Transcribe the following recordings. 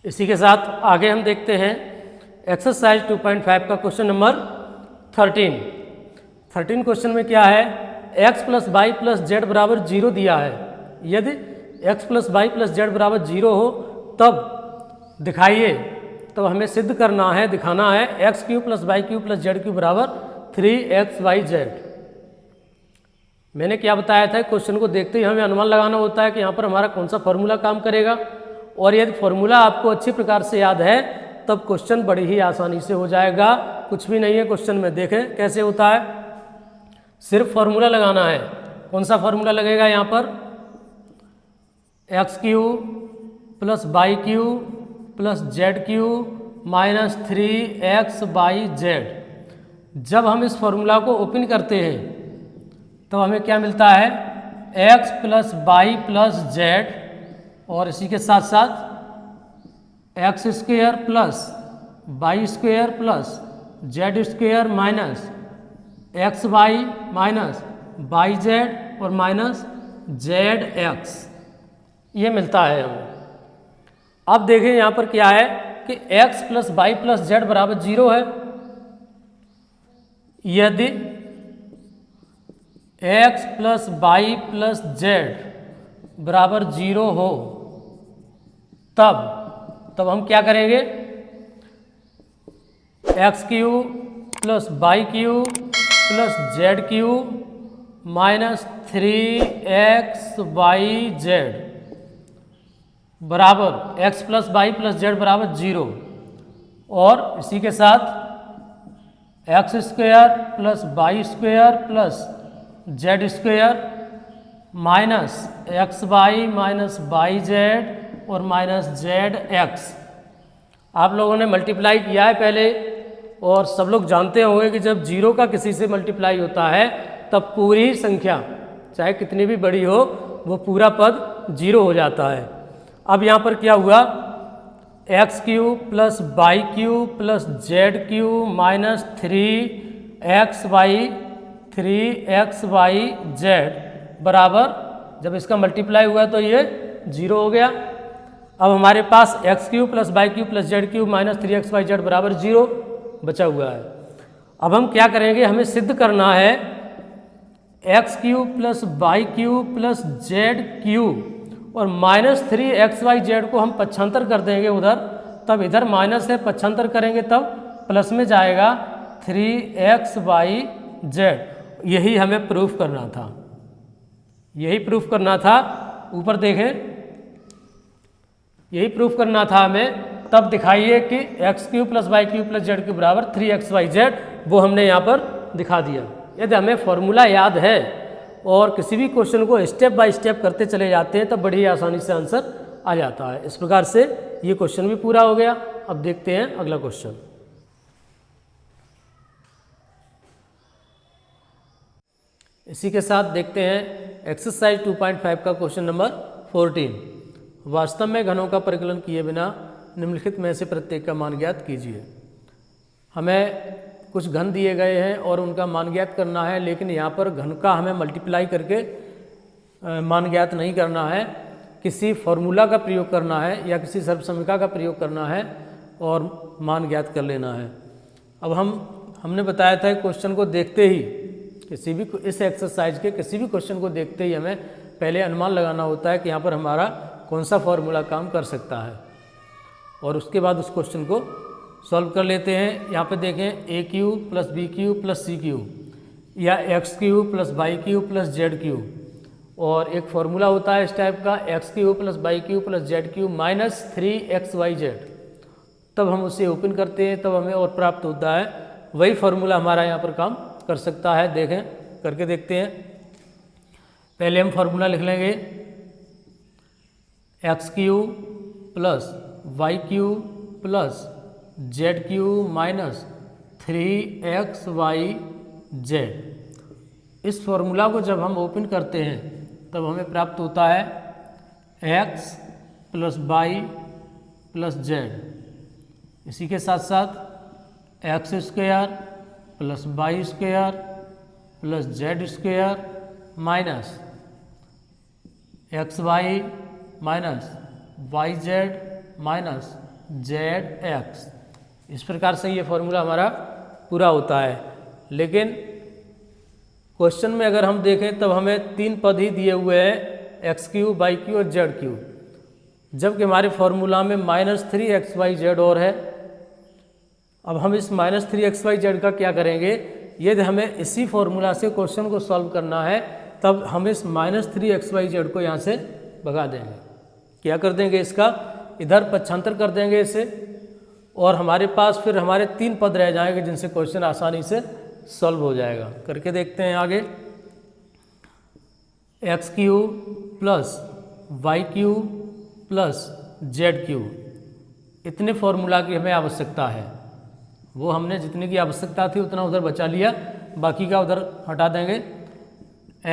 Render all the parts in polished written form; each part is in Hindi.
इसी के साथ आगे हम देखते हैं एक्सरसाइज 2.5 का क्वेश्चन नंबर 13 क्वेश्चन में क्या है, x plus Y plus Z बराबर 0 दिया है। यदि x plus Y plus Z बराबर 0 हो तब दिखाइए, तब हमें सिद्ध करना है, दिखाना है X Q plus Y Q plus Z cube बराबर 3xyz। मैंने क्या बताया था, क्वेश्चन को देखते ही हमें अनुमान लगाना होता है कि यहाँ पर हमारा कौन सा फॉर्मूला काम करेगा, और यदि फॉर्मूला आपको अच्छी प्रकार से याद है तब क्वेश्चन बड़ी ही आसानी से हो जाएगा। कुछ भी नहीं है क्वेश्चन में, देखें कैसे होता है, सिर्फ फॉर्मूला लगाना है। कौन सा फॉर्मूला लगेगा यहाँ पर, x Q plus Y Q plus Z Q minus 3xyz। जब हम इस फॉर्मूला को ओपन करते हैं तो हमें क्या मिलता है, x plus Y plus Z, और इसी के साथ साथ x square plus Y square plus Z square minus x Y minus Y Z और माइनस जेड एक्स, ये मिलता है हमें। अब देखें यहाँ पर क्या है कि x plus Y plus Z बराबर 0 है। यदि x plus Y plus Z बराबर 0 हो तब हम क्या करेंगे, X Q plus Y Q plus Z Q minus 3xyz बराबर x plus Y plus Z बराबर 0, और इसी के साथ x square plus Y square plus Z square minus x Y minus Y Z और माइनस जेड एक्स। आप लोगों ने मल्टीप्लाई किया है पहले, और सब लोग जानते होंगे कि जब 0 का किसी से मल्टीप्लाई होता है तब पूरी संख्या चाहे कितनी भी बड़ी हो वो पूरा पद 0 हो जाता है। अब यहाँ पर क्या हुआ, X Q plus Y Q plus Z Q minus 3xyz बराबर, जब इसका मल्टीप्लाई हुआ तो ये 0 हो गया। अब हमारे पास X Q plus Y Q plus Z Q minus 3xyz बराबर 0 बचा हुआ है। अब हम क्या करेंगे, हमें सिद्ध करना है X Q plus Y Q plus Z Q और माइनस 3xyz को हम पक्षांतर कर देंगे उधर, तब इधर माइनस है, पक्षांतर करेंगे तब प्लस में जाएगा 3xyz। यही हमें प्रूफ करना था, यही प्रूफ करना था। ऊपर देखें, यही प्रूफ करना था हमें। तब दिखाइए कि X Q plus Y Q plus Z cube बराबर 3xyz, वो हमने यहाँ पर दिखा दिया। यदि हमें फॉर्मूला याद है और किसी भी क्वेश्चन को स्टेप बाय स्टेप करते चले जाते हैं तब बड़ी आसानी से आंसर आ जाता है। इस प्रकार से ये क्वेश्चन भी पूरा हो गया। अब देखते हैं अगला क्वेश्चन। इसी के साथ देखते हैं एक्सरसाइज 2.5 का क्वेश्चन नंबर 14। वास्तव में घनों का परिकलन किए बिना निम्नलिखित में से प्रत्येक का मान ज्ञात कीजिए। हमें कुछ घन दिए गए हैं और उनका मान ज्ञात करना है, लेकिन यहाँ पर घन का हमें मल्टीप्लाई करके मान ज्ञात नहीं करना है, किसी फॉर्मूला का प्रयोग करना है या किसी सर्वसमीका का प्रयोग करना है और मान ज्ञात कर लेना है। अब हमने बताया था क्वेश्चन को देखते ही, किसी भी इस एक्सरसाइज के किसी भी क्वेश्चन को देखते ही हमें पहले अनुमान लगाना होता है कि यहाँ पर हमारा कौन सा फॉर्मूला काम कर सकता है, और उसके बाद उस क्वेश्चन को सॉल्व कर लेते हैं। यहाँ पे देखें A Q plus B Q plus C Q या X Q plus Y Q plus Z Q, और एक फॉर्मूला होता है इस टाइप का X Q plus Y Q plus Z Q minus 3xyz। तब हम उसे ओपन करते हैं तब हमें और प्राप्त होता है, वही फॉर्मूला हमारा यहाँ पर काम कर सकता है। देखें करके देखते हैं। पहले हम फॉर्मूला लिख लेंगे X Q plus Y Q plus Z Q minus 3xyz। इस फॉर्मूला को जब हम ओपन करते हैं तब हमें प्राप्त होता है x plus Y plus Z, इसी के साथ साथ X square plus Y square plus Z square minus x Y minus Y Z minus Z x. इस प्रकार से ये फॉर्मूला हमारा पूरा होता है। लेकिन क्वेश्चन में अगर हम देखें तब हमें 3 पद ही दिए हुए हैं, एक्स क्यूब, वाई क्यूब और जेड क्यूब, जबकि हमारे फॉर्मूला में -3xyz और है। अब हम इस -3xyz का क्या करेंगे, यदि हमें इसी फॉर्मूला से क्वेश्चन को सॉल्व करना है तब हम इस -3xyz को यहाँ से भगा देंगे। क्या कर देंगे, इसका इधर पक्षांतर कर देंगे इसे, और हमारे पास फिर हमारे 3 पद रह जाएंगे जिनसे क्वेश्चन आसानी से सॉल्व हो जाएगा। करके देखते हैं आगे। X cube plus Y cube plus Z cube, इतने फॉर्मूला की हमें आवश्यकता है। वो हमने जितने की आवश्यकता थी उतना उधर बचा लिया, बाकी का उधर हटा देंगे।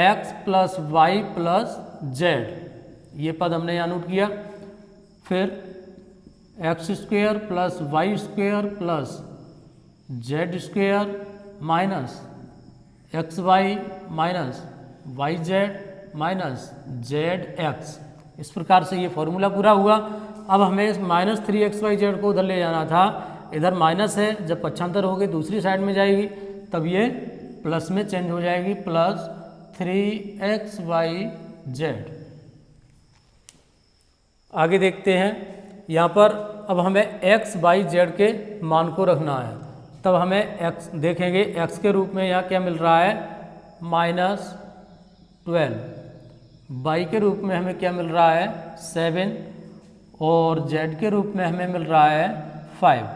X plus Y plus z, ये पद हमने यहाँ नोट किया। फिर x square plus Y square plus Z square minus x Y minus Y Z minus Z x. इस प्रकार से ये फॉर्मूला पूरा हुआ। अब हमें इस -3xyz को उधर ले जाना था, इधर माइनस है, जब पक्षांतर होगी दूसरी साइड में जाएगी तब ये प्लस में चेंज हो जाएगी, प्लस 3xyz। आगे देखते हैं, यहाँ पर अब हमें x y z के मान को रखना है। तब हमें x देखेंगे, x के रूप में यहाँ क्या मिल रहा है, -12, y के रूप में हमें क्या मिल रहा है, 7, और z के रूप में हमें मिल रहा है 5।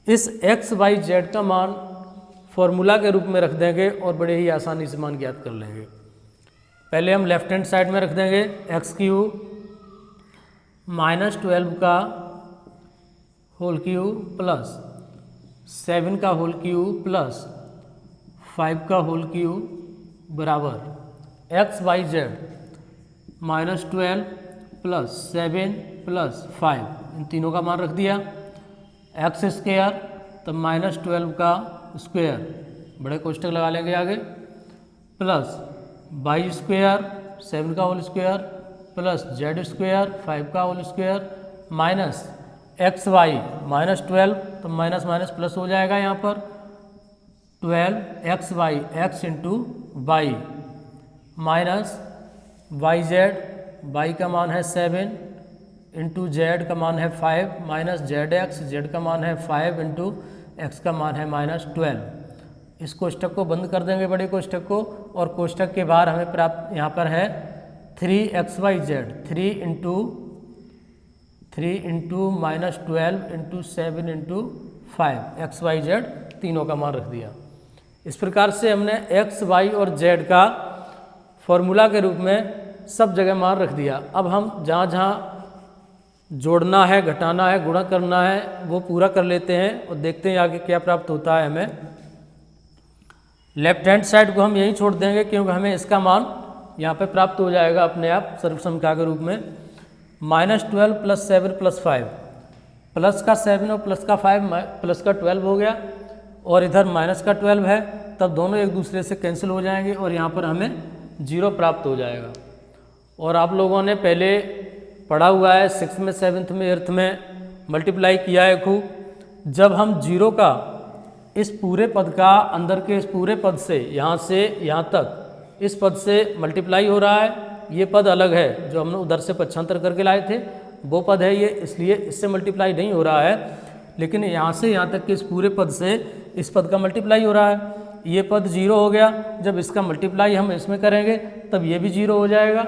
इस x y z का मान फॉर्मूला के रूप में रख देंगे और बड़े ही आसानी से मान ज्ञात कर लेंगे। पहले हम लेफ्ट हैंड साइड में रख देंगे एक्स क्यूब -12 का होल क्यूब प्लस 7 का होल क्यूब प्लस 5 का होल क्यूब बराबर x y z -12 plus 7 plus 5, इन तीनों का मान रख दिया। एक्स स्क्वायर तो -12 का स्क्वायर, बड़े कोष्टक लगा लेंगे आगे, प्लस वाई स्क्वायर 7 का whole square plus Z square 5 का whole square minus x y -12, तो माइनस माइनस प्लस हो जाएगा यहाँ पर 12 x y x into y minus Y z, y का मान है 7 इंटू जेड का मान है 5 माइनस जेड एक्स, जेड का मान है 5 इंटू एक्स का मान है -12। इस कोष्टक को बंद कर देंगे, बड़े कोष्टक को, और कोष्टक के बाहर हमें प्राप्त यहाँ पर है 3xyz, 3 into -12 into 7 into 5, x y z तीनों का मान रख दिया। इस प्रकार से हमने एक्स वाई और जेड का फॉर्मूला के रूप में सब जगह मान रख दिया। अब हम जहाँ जहाँ जोड़ना है, घटाना है, गुणा करना है वो पूरा कर लेते हैं और देखते हैं आगे क्या प्राप्त होता है हमें। लेफ्ट हैंड साइड को हम यहीं छोड़ देंगे क्योंकि हमें इसका मान यहाँ पे प्राप्त हो जाएगा अपने आप सर्वसंख्या के रूप में। -12 प्लस 7 प्लस 5, प्लस का 7 और प्लस का 5 प्लस का 12 हो गया, और इधर माइनस का 12 है, तब दोनों एक दूसरे से कैंसिल हो जाएंगे और यहाँ पर हमें 0 प्राप्त हो जाएगा। और आप लोगों ने पहले पढ़ा हुआ है 6th में 7th में 8th में मल्टीप्लाई किया है खूब। जब हम 0 का इस पूरे पद का अंदर के इस पूरे पद से यहाँ तक इस पद से मल्टीप्लाई हो रहा है, ये पद अलग है जो हमने उधर से पक्षांतर करके लाए थे, वो पद है ये, इसलिए इससे मल्टीप्लाई नहीं हो रहा है। लेकिन यहाँ से यहाँ तक के इस पूरे पद से इस पद का मल्टीप्लाई हो रहा है। ये पद 0 हो गया, जब इसका मल्टीप्लाई हम इसमें करेंगे तब ये भी 0 हो जाएगा।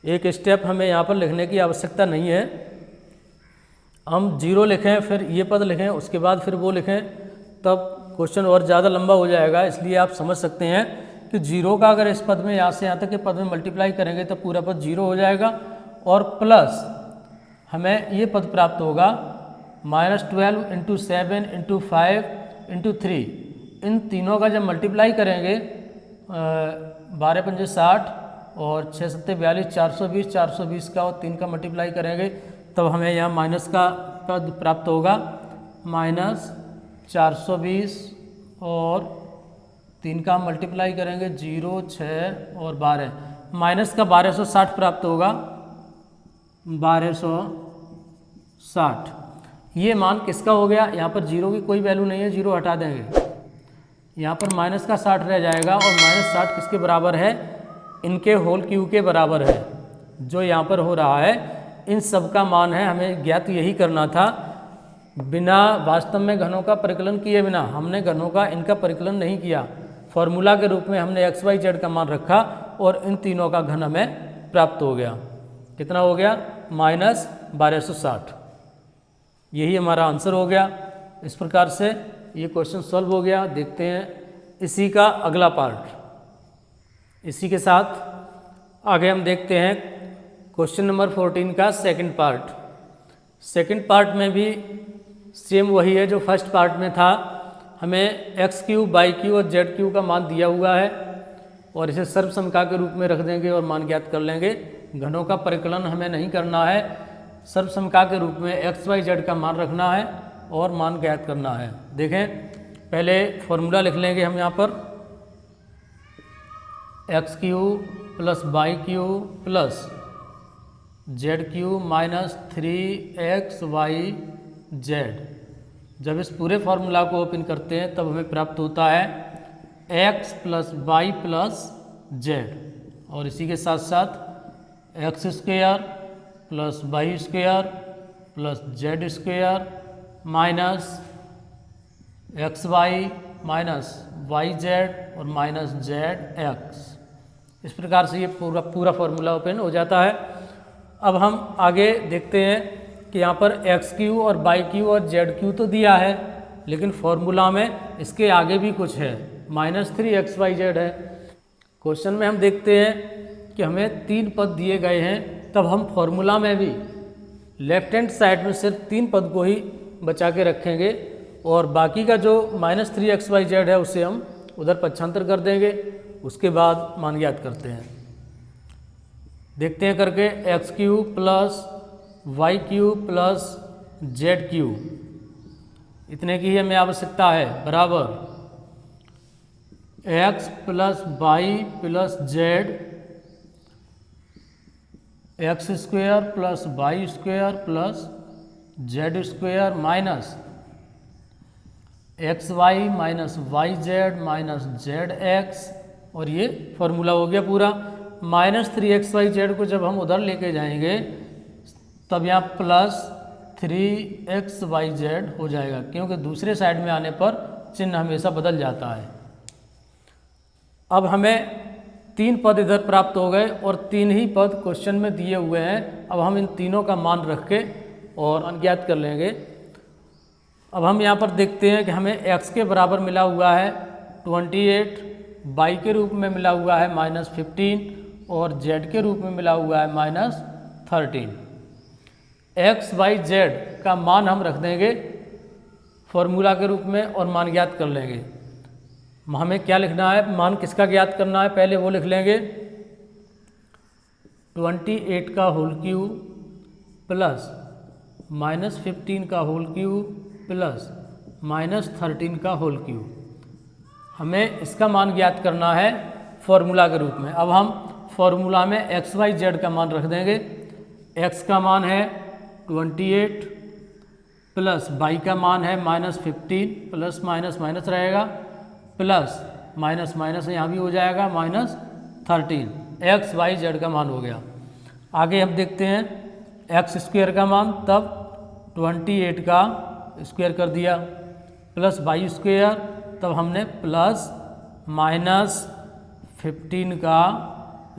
एक स्टेप हमें यहाँ पर लिखने की आवश्यकता नहीं है, हम 0 लिखें फिर ये पद लिखें उसके बाद फिर वो लिखें, तब क्वेश्चन और ज़्यादा लंबा हो जाएगा। इसलिए आप समझ सकते हैं कि 0 का अगर इस पद में यहाँ से यहाँ तक के पद में मल्टीप्लाई करेंगे तब पूरा पद 0 हो जाएगा, और प्लस हमें ये पद प्राप्त होगा -12 इंटू 7 इंटू 5 इंटू 3। इन तीनों का जब मल्टीप्लाई करेंगे 12 पंजे 60 और 6 सत्ते 42, 420, 420 का और 3 का मल्टीप्लाई करेंगे तब हमें यहाँ माइनस का पद प्राप्त होगा, -420 और 3 का मल्टीप्लाई करेंगे 0, 6 और 12, माइनस का 1260 प्राप्त होगा, 1260 60। ये मान किसका हो गया? यहाँ पर जीरो की कोई वैल्यू नहीं है, जीरो हटा देंगे, यहाँ पर माइनस का 60 रह जाएगा और माइनस 60 किसके बराबर है? इनके होल क्यू के बराबर है। जो यहाँ पर हो रहा है इन सब का मान है, हमें ज्ञात यही करना था। बिना वास्तव में घनों का परिकलन किए बिना हमने घनों का इनका परिकलन नहीं किया, फॉर्मूला के रूप में हमने एक्स वाई जेड का मान रखा और इन तीनों का घन हमें प्राप्त हो गया। कितना हो गया? माइनस 1260। यही हमारा आंसर हो गया। इस प्रकार से ये क्वेश्चन सॉल्व हो गया। देखते हैं इसी का अगला पार्ट। इसी के साथ आगे हम देखते हैं क्वेश्चन नंबर 14 का सेकंड पार्ट। सेकंड पार्ट में भी सेम वही है जो फर्स्ट पार्ट में था। हमें एक्स क्यू, वाई क्यू और जेड क्यू का मान दिया हुआ है और इसे सर्वसमका के रूप में रख देंगे और मान ज्ञात कर लेंगे। घनों का परिकलन हमें नहीं करना है, सर्वसमका के रूप में एक्स वाई जेड का मान रखना है और मान ज्ञात करना है। देखें, पहले फॉर्मूला लिख लेंगे हम यहाँ पर, x Q plus Y Q plus Z Q minus 3xy z. जब इस पूरे फार्मूला को ओपन करते हैं तब हमें प्राप्त होता है x plus Y plus Z और इसी के साथ साथ x square plus Y square plus Z square minus x Y minus Y Z और माइनस जेड एक्स। इस प्रकार से ये पूरा फार्मूला ओपन हो जाता है। अब हम आगे देखते हैं कि यहाँ पर एक्स क्यू और वाई क्यू और जेड क्यू तो दिया है, लेकिन फॉर्मूला में इसके आगे भी कुछ है, माइनस 3xy है। क्वेश्चन में हम देखते हैं कि हमें 3 पद दिए गए हैं, तब हम फॉर्मूला में भी लेफ्ट हैंड साइड में सिर्फ 3 पद को ही बचा के रखेंगे और बाकी का जो माइनस 3xy है उसे हम उधर पक्षांतर कर देंगे। उसके बाद मान ज्ञात करते हैं। देखते हैं करके, x Q plus Y Q plus Z cube, इतने की ही हमें आवश्यकता है, बराबर x plus Y plus z x square plus Y square plus Z square minus x Y minus Y Z minus Z x. और ये फॉर्मूला हो गया पूरा। माइनस 3xy जेड को जब हम उधर लेके जाएंगे तब यहाँ प्लस 3xy जेड हो जाएगा, क्योंकि दूसरे साइड में आने पर चिन्ह हमेशा बदल जाता है। अब हमें 3 पद इधर प्राप्त हो गए और 3 ही पद क्वेश्चन में दिए हुए हैं। अब हम इन तीनों का मान रख के और अज्ञात कर लेंगे। अब हम यहाँ पर देखते हैं कि हमें x के बराबर मिला हुआ है 28, y के रूप में मिला हुआ है -15 और z के रूप में मिला हुआ है -13। एक्स वाई जेड का मान हम रख देंगे फॉर्मूला के रूप में और मान ज्ञात कर लेंगे। हमें क्या लिखना है, मान किसका ज्ञात करना है, पहले वो लिख लेंगे 28 का होल क्यू प्लस -15 का होल क्यू प्लस -13 का होल क्यू। हमें इसका मान ज्ञात करना है फॉर्मूला के रूप में। अब हम फॉर्मूला में एक्स वाई जेड का मान रख देंगे। एक्स का मान है 28 प्लस वाई का मान है -15, प्लस माइनस माइनस रहेगा, प्लस माइनस माइनस यहाँ भी हो जाएगा -13। एक्स वाई जेड का मान हो गया। आगे हम देखते हैं एक्स स्क्वायर का मान, तब 28 का स्क्वायर कर दिया प्लस वाई स्क्वायर, तब हमने प्लस -15 का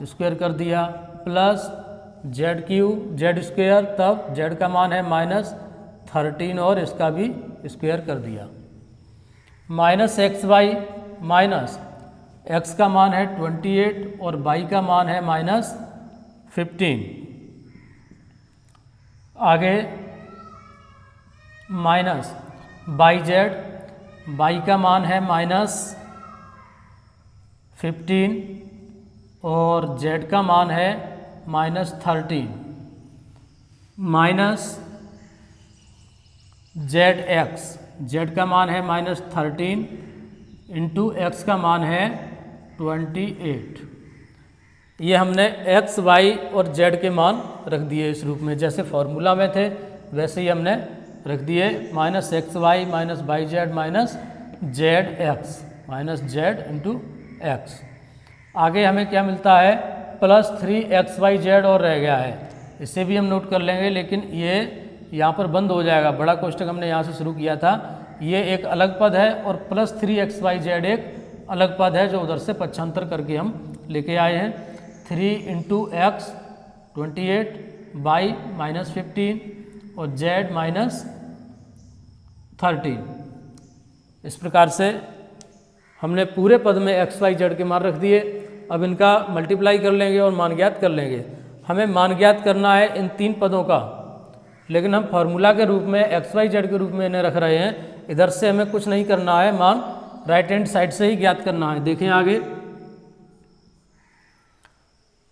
स्क्वायर कर दिया plus Z Q Z square, तब जेड का मान है -13 और इसका भी स्क्वायर कर दिया। Minus x Y minus x का मान है 28 और वाई का मान है -15। आगे माइनस वाई जेड, वाई का मान है -15 और जेड का मान है -13 माइनस जेड एक्स, जेड का मान है -13 इंटू एक्स का मान है 28। ये हमने एक्स वाई और जेड के मान रख दिए इस रूप में, जैसे फॉर्मूला में थे वैसे ही हमने रख दिए minus x Y minus Y Z minus Z x minus z into x. आगे हमें क्या मिलता है प्लस 3xyz और रह गया है, इसे भी हम नोट कर लेंगे, लेकिन ये यहाँ पर बंद हो जाएगा। बड़ा कोष्टक हमने यहाँ से शुरू किया था, ये एक अलग पद है और प्लस 3xyz एक अलग पद है जो उधर से पक्षांतर करके हम लेके आए हैं। 3 इंटू एक्स 28 वाई माइनस 15 और जेड माइनस 13। इस प्रकार से हमने पूरे पद में एक्स वाई जेड के मान रख दिए। अब इनका मल्टीप्लाई कर लेंगे और मान ज्ञात कर लेंगे। हमें मान ज्ञात करना है इन 3 पदों का, लेकिन हम फार्मूला के रूप में एक्स वाई जेड के रूप में इन्हें रख रहे हैं। इधर से हमें कुछ नहीं करना है, मान राइट हैंड साइड से ही ज्ञात करना है। देखें आगे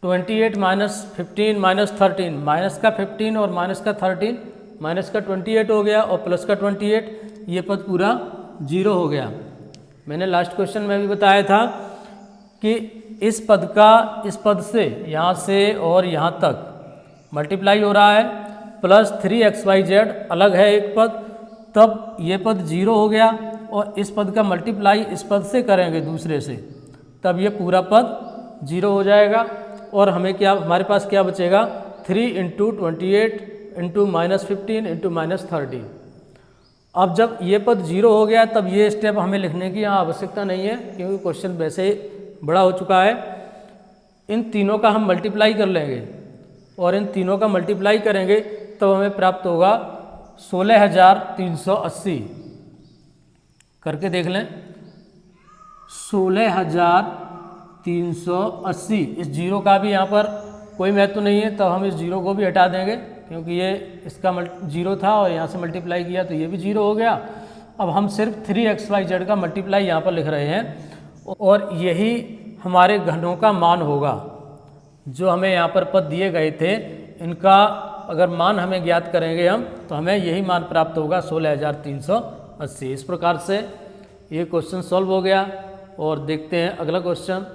28 माइनस 15 माइनस 13, माइनस का 15 और माइनस का 13, माइनस का 28 हो गया और प्लस का 28, ये पद पूरा 0 हो गया। मैंने लास्ट क्वेश्चन में भी बताया था कि इस पद का इस पद से यहाँ से और यहाँ तक मल्टीप्लाई हो रहा है, प्लस 3xyz अलग है एक पद, तब ये पद 0 हो गया और इस पद का मल्टीप्लाई इस पद से करेंगे दूसरे से, तब ये पूरा पद 0 हो जाएगा। और हमें क्या, हमारे पास क्या बचेगा 3 into 28 into minus 15 into minus 13। अब जब ये पद 0 हो गया तब ये स्टेप हमें लिखने की यहाँ आवश्यकता नहीं है, क्योंकि क्वेश्चन वैसे ही बड़ा हो चुका है। इन तीनों का हम मल्टीप्लाई कर लेंगे और इन तीनों का मल्टीप्लाई करेंगे तब हमें प्राप्त होगा 16,380। करके देख लें 16,380। इस जीरो का भी यहाँ पर कोई महत्व नहीं है, तब हम इस जीरो को भी हटा देंगे, क्योंकि ये इसका जीरो था और यहाँ से मल्टीप्लाई किया तो ये भी जीरो हो गया। अब हम सिर्फ 3xyz का मल्टीप्लाई यहाँ पर लिख रहे हैं और यही हमारे घनों का मान होगा। जो हमें यहाँ पर पद दिए गए थे, इनका अगर मान हमें ज्ञात करेंगे हम, तो हमें यही मान प्राप्त होगा 16,380। इस प्रकार से ये क्वेश्चन सॉल्व हो गया। और देखते हैं अगला क्वेश्चन।